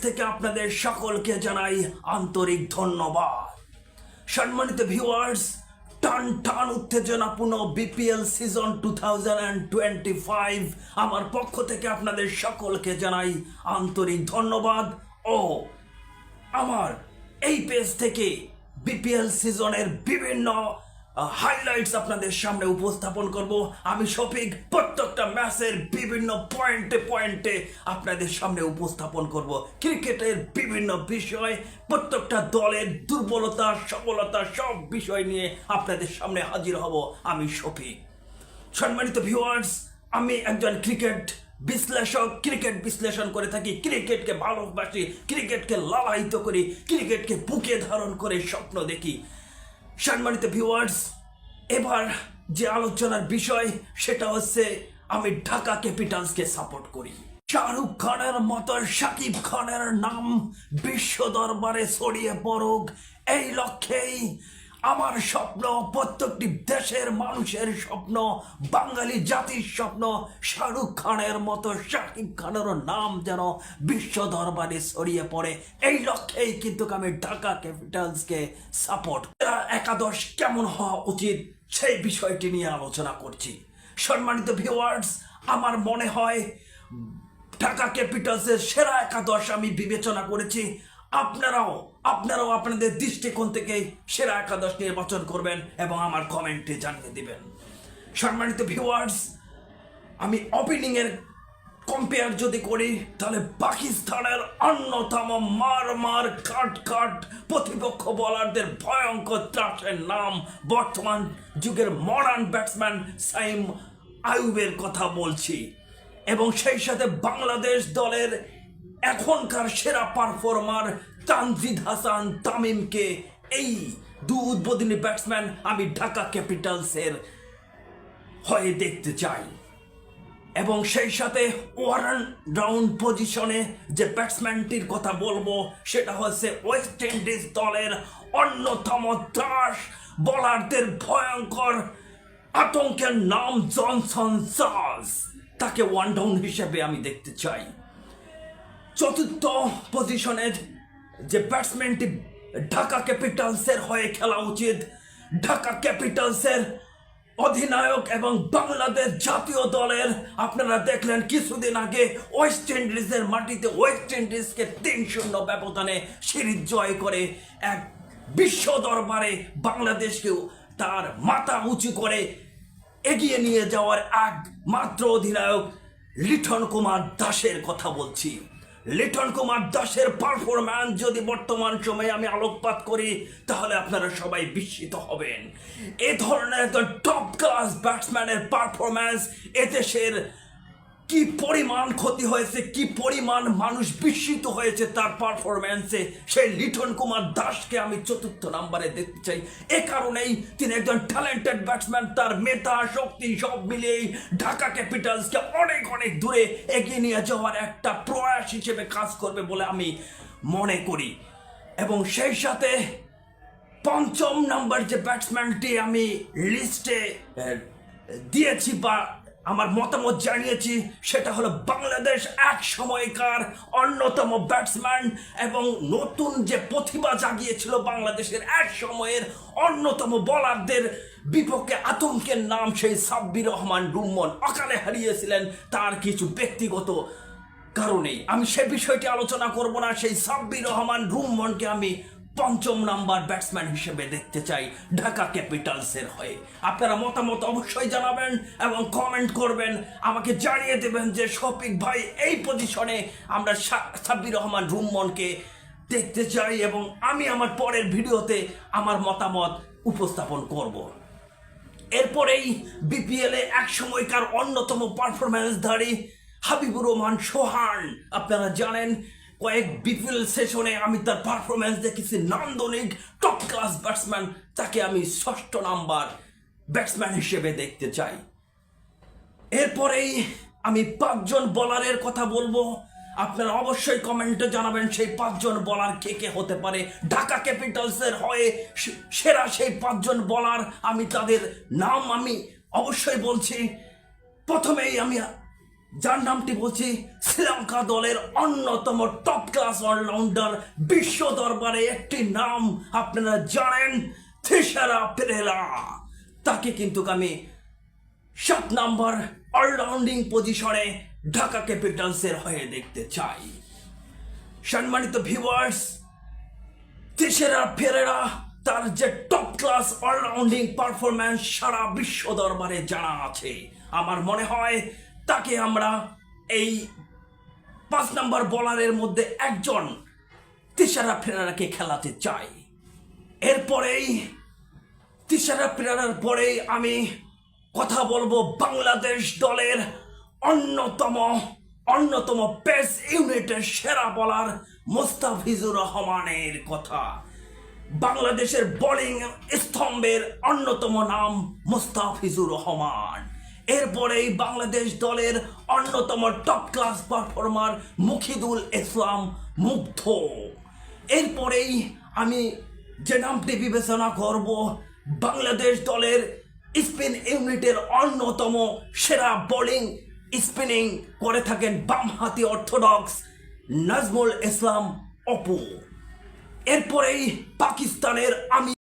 থেকে আপনাদের সকলকে জানাই আন্তরিক ধন্যবাদ। সম্মানিত ভিউয়ার্স, টান টান উত্তেজনাপূর্ণ বিপিএল সিজন 2025 আমার পক্ষ থেকে আপনাদের সকলকে জানাই আন্তরিক ধন্যবাদ ও আমার এই পেজ থেকে বিপিএল সিজনের বিভিন্ন হাইলাইটস আপনাদের সামনে উপস্থাপন করব। আমি শফিক প্রত্যেকটা ম্যাচের বিভিন্ন পয়েন্টে আপনাদের সামনে উপস্থাপন করব। ক্রিকেটের বিভিন্ন বিষয়, প্রত্যেকটা দলের দুর্বলতা সফলতা সব বিষয় নিয়ে আপনাদের সামনে হাজির হব আমি শফিক। সম্মানিত ভিউয়ার্স, আমি একজন ক্রিকেট বিশ্লেষক, ক্রিকেট বিশ্লেষণ করে থাকি, ক্রিকেটকে ভালোবাসি, ক্রিকেটকে লালায়িত করি, ক্রিকেটকে বুকে ধারণ করে স্বপ্ন দেখি। সম্মানিত ভিউয়ার্স, এবার যে আলোচনার বিষয় সেটা হচ্ছে আমি ঢাকা ক্যাপিটালসকে সাপোর্ট করি। শাহরুখ খানের মতো শাকিব খানের নাম বিশ্ব দরবারে ছড়িয়ে পড়ুক, এই লক্ষ্যেই আমার স্বপ্ন, প্রত্যেকটি দেশের মানুষের স্বপ্ন, বাঙালি জাতির স্বপ্ন, শাহরুখ খানের মতো শাকিব খানেরও নাম যেন বিশ্ব দরবারে ছড়িয়ে পড়ে। এই লক্ষ্যেই কিন্তু আমি ঢাকা ক্যাপিটালসকে সাপোর্ট। একাদশ কেমন হওয়া উচিত সেই বিষয়টি নিয়ে আলোচনা করছি। সম্মানিত ভিউয়ার্স, আমার মনে হয় ঢাকা ক্যাপিটালসের সেরা একাদশ আমি বিবেচনা করেছি। আপনারাও আপনাদের দৃষ্টিকোণ থেকে সেরা একাদশ নির্বাচন করবেন এবং আমার কমেন্টে জানিয়ে দিবেন। সম্মানিত ভিউয়ার্স, আমি ওপেনিংয়ের কম্পেয়ার যদি করি তাহলে পাকিস্তানের অন্যতম মার কাট প্রতিপক্ষ বোলারদের ভয়ঙ্কর ত্রাসের নাম বর্তমান যুগের মডার্ন ব্যাটসম্যান সাইম আইয়ুবের কথা বলছি, এবং সেই সাথে বাংলাদেশ দলের এখনকার সেরা পারফর্মার তানজিদ হাসান তামিমকে, এই দু উদ্বোধনী ব্যাটসম্যান আমি ঢাকা ক্যাপিটালসের হয়ে দেখতে চাই। এবং সেই সাথে অলরাউন্ড পজিশনে যে ব্যাটসম্যানটির কথা বলবো সেটা হচ্ছে ওয়েস্ট ইন্ডিজ দলের অন্যতম ত্রাস বোলারদের ভয়ঙ্কর আতঙ্কের নাম জনসন চার্লস, তাকে ওয়ান ডাউন হিসেবে আমি দেখতে চাই। চতুর্থ পজিশনের যে ব্যাটসম্যানটি ঢাকা ক্যাপিটালসের হয়ে খেলা উচিত, ঢাকা ক্যাপিটালসের অধিনায়ক এবং বাংলাদেশ জাতীয় দলের, আপনারা দেখলেন কিছুদিন আগে ওয়েস্ট ইন্ডিজের মাটিতে ওয়েস্ট ইন্ডিজকে 3-0 ব্যবধানে সিরিজ জয় করে এক বিশ্ব দরবারে বাংলাদেশকেও তার মাথা উঁচু করে এগিয়ে নিয়ে যাওয়ার একমাত্র অধিনায়ক লিটন কুমার দাসের কথা বলছি। লিটন কুমার দাসের পারফরম্যান্স যদি বর্তমান সময়ে আমি আলোকপাত করি তাহলে আপনারা সবাই বিস্মিত হবেন। এ ধরনের একজন টপ ক্লাস ব্যাটসম্যানের পারফরম্যান্স, এদেশের কি পরিমাণ ক্ষতি হয়েছে, কি পরিমাণ মানুষ বিস্মিত হয়েছে তার পারফরম্যান্সে, সেই লিটন কুমার দাসকে আমি চতুর্থ নম্বরে দেখতে চাই। এ কারণেই তিনি একজন ট্যালেন্টেড ব্যাটসম্যান, তার মেধা শক্তি সব মিলিয়েই ঢাকা ক্যাপিটালসকে অনেক দূরে এগিয়ে নিয়ে যাওয়ার একটা প্রয়াস হিসেবে কাজ করবে বলে আমি মনে করি। এবং সেই সাথে পঞ্চম নম্বর যে ব্যাটসম্যানটি আমি লিস্টে দিয়েছি বা আমার মতামত জানিয়েছি সেটা হলো বাংলাদেশ এক সময়কার অন্যতম ব্যাটসম্যান এবং নতুন যে প্রতিভা জাগিয়েছিল বাংলাদেশের এক সময়ের অন্যতম বোলারদের বিপক্ষে আতঙ্কের নাম সেই সাব্বির রহমান রুম্মন অকালে হারিয়েছিলেন তার কিছু ব্যক্তিগত কারণেই। আমি সে বিষয়টি আলোচনা করব না। সেই সাব্বির রহমান রুম্মনকে আমি পঞ্চম নাম্বার ব্যাটসম্যান হিসেবে দেখতে চাই ঢাকা ক্যাপিটালসের হয়ে। আপনারা মতামত অবশ্যই জানাবেন এবং কমেন্ট করবেন, আমাকে জানিয়ে দেবেন যে শফিক ভাই এই পজিশনে আমরা সাব্বির রহমান রুম্মনকে দেখতে চাই, এবং আমি আমার পরের ভিডিওতে আমার মতামত উপস্থাপন করব। এরপরেই বিপিএলে এক সময়কার অন্যতম পারফরম্যান্সধারী হাবিবুর রহমান সোহান, আপনারা জানেন কয়েক বিপিএল সেশনে আমি তার পারফরম্যান্স দেখেছি নান্দনিক, টপ ক্লাস ব্যাটসম্যান, তাকে আমি ষষ্ঠ নাম্বার ব্যাটসম্যান হিসেবে দেখতে চাই। এরপরেই আমি 5 জন বোলারের কথা বলবো, আপনারা অবশ্যই কমেন্টে জানাবেন সেই 5 জন বোলার কে হতে পারে ঢাকা ক্যাপিটালসের হয়ে সেরা সেই 5 জন বোলার। আমি তাদের নাম আমি অবশ্যই বলছি। প্রথমেই আমি যার নামটি বলছি শ্রীলঙ্কা দলের অন্যতম টপ ক্লাস অলরাউন্ডার, বিশ্ব দরবারে একটি নাম আপনারা জানেন, থিসারা পেরেরা। তাকে কিন্তু আমি 7 নম্বর অলরাউন্ডিং পজিশনে ঢাকা ক্যাপিটালসের হয়ে দেখতে চাই। সম্মানিত ভিউয়ার্স, থিসারা পেরেরা তার যে টপ ক্লাস অলরাউন্ডিং পারফরম্যান্স সারা বিশ্ব দরবারে জানা আছে, আমার মনে হয় তাকে আমরা এই 5 নম্বর বোলারের মধ্যে একজন থিসারা পেরেরাকে খেলাতে চাই। এরপরেই থিসারা পেরেরার পরেই আমি কথা বলবো বাংলাদেশ দলের অন্যতম পেস ইউনিটের সেরা বোলার মোস্তাফিজুর রহমানের কথা। বাংলাদেশের বোলিং স্তম্ভের অন্যতম নাম মোস্তাফিজুর রহমান। এরপরেই বাংলাদেশ দলের অন্যতম টপ ক্লাস পারফর্মার মুখিদুল ইসলাম মুগ্ধ। এরপরেই আমি যে নামটি বিবেচনা করব, বাংলাদেশ দলের স্পিন ইউনিটের অন্যতম সেরা বোলিং স্পিনিং করে থাকেন বামহাতি অর্থোডক্স নাজমুল ইসলাম অপু। এরপরেই পাকিস্তানের আমি